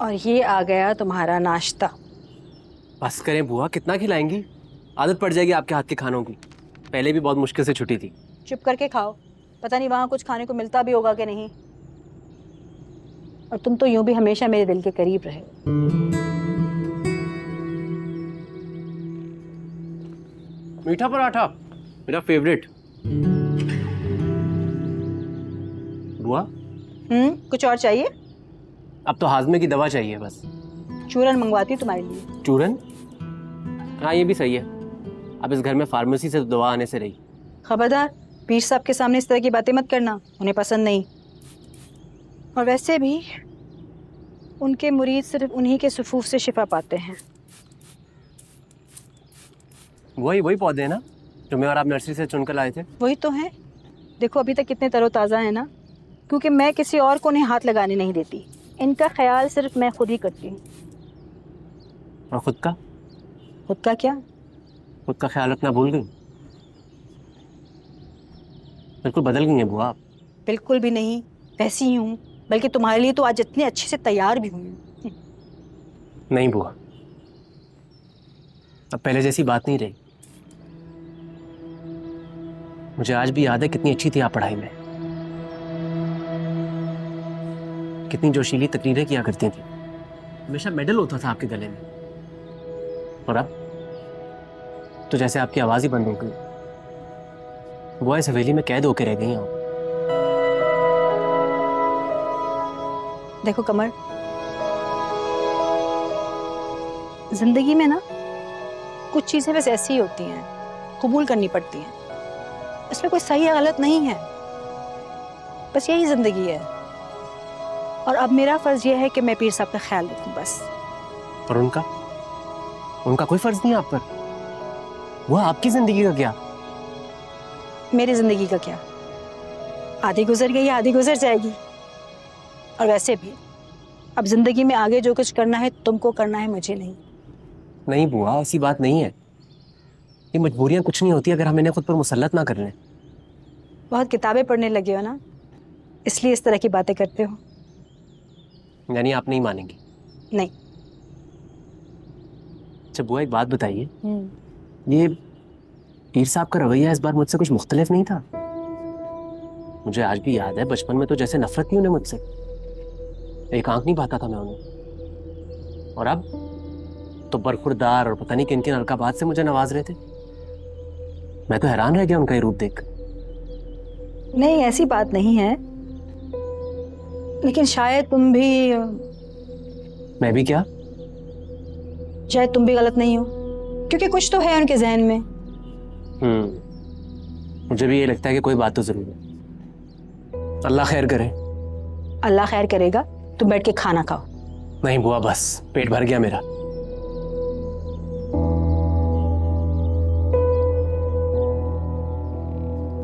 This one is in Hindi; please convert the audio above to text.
और ये आ गया तुम्हारा नाश्ता। बस करें बुआ, कितना खिलाएंगी? आदत पड़ जाएगी आपके हाथ के खानों की। पहले भी बहुत मुश्किल से छुट्टी थी। चुप करके खाओ, पता नहीं वहां कुछ खाने को मिलता भी होगा कि नहीं। और तुम तो यूं भी हमेशा मेरे दिल के करीब रहे। मीठा पराठा मेरा फेवरेट। बुआ कुछ और चाहिए? अब तो हाजमे की दवा चाहिए बस। चूरन मंगवाती हूँ तुम्हारे लिए। चूरन? हाँ ये भी सही है। अब इस घर में फार्मेसी से तो दवा आने से रही। खबरदार, पीर साहब के सामने इस तरह की बातें मत करना, उन्हें पसंद नहीं। और वैसे भी उनके मुरीद सिर्फ उन्हीं के सुफूफ से शिफा पाते हैं। वही पौधे हैं ना जो मैं और आप नर्सरी से चुनकर लाए थे? वही तो है। देखो अभी तक कितने तरोताज़ा है ना, क्योंकि मैं किसी और को उन्हें हाथ लगाने नहीं देती। इनका ख्याल सिर्फ मैं खुद ही करती हूँ। और खुद का? खुद का क्या? खुद का ख्याल रखना भूल गई? बिल्कुल बदल गई हैं बुआ आप। बिल्कुल भी नहीं, वैसी ही हूँ। बल्कि तुम्हारे लिए तो आज इतने अच्छे से तैयार भी हुई हूँ। नहीं बुआ, अब पहले जैसी बात नहीं रही। मुझे आज भी याद है कितनी अच्छी थी आप पढ़ाई में, कितनी जोशीली तकरीरें किया करती थी, हमेशा मेडल होता था आपके गले में। और अब तो जैसे आपकी आवाज ही बंद हो गई। वो इस हवेली में कैद होकर रह गई आप। देखो कमर, जिंदगी में ना कुछ चीजें बस ऐसी ही होती हैं, कबूल करनी पड़ती हैं। इसमें कोई सही या गलत नहीं है, बस यही जिंदगी है। और अब मेरा फर्ज यह है कि मैं पीर साहब का ख्याल रखूं बस। और उनका कोई फर्ज नहीं आप पर। वो आपकी जिंदगी का क्या? मेरी जिंदगी का क्या? आधी गुजर गई, आधी गुजर जाएगी। और वैसे भी अब जिंदगी में आगे जो कुछ करना है तुमको करना है, मुझे नहीं। नहीं बुआ, ऐसी बात नहीं है। ये मजबूरियां कुछ नहीं होती अगर हम इन्हें खुद पर मुसल्लत ना कर लें। बहुत किताबें पढ़ने लगे हो ना, इसलिए इस तरह की बातें करते हो। यानी आप नहीं मानेंगी? नहीं। अच्छा बुआ, एक बात बताइए, ये पीर साहब का रवैया इस बार मुझसे कुछ मुख्तलिफ नहीं था? मुझे आज भी याद है बचपन में तो जैसे नफरत थी उन्हें मुझसे, एक आंख नहीं पाता था मैं उन्हें। और अब तो बरखुरदार और पता नहीं किन किन अलकाबात से मुझे नवाज रहे थे। मैं तो हैरान रह गया उनका ये रूप देख। नहीं, ऐसी बात नहीं है, लेकिन शायद तुम भी। मैं भी क्या? शायद तुम भी गलत नहीं हो, क्योंकि कुछ तो है उनके जहन में। मुझे भी ये लगता है कि कोई बात तो जरूर है। अल्लाह खैर करे। अल्लाह खैर करेगा, तुम बैठ के खाना खाओ। नहीं बुआ, बस पेट भर गया मेरा।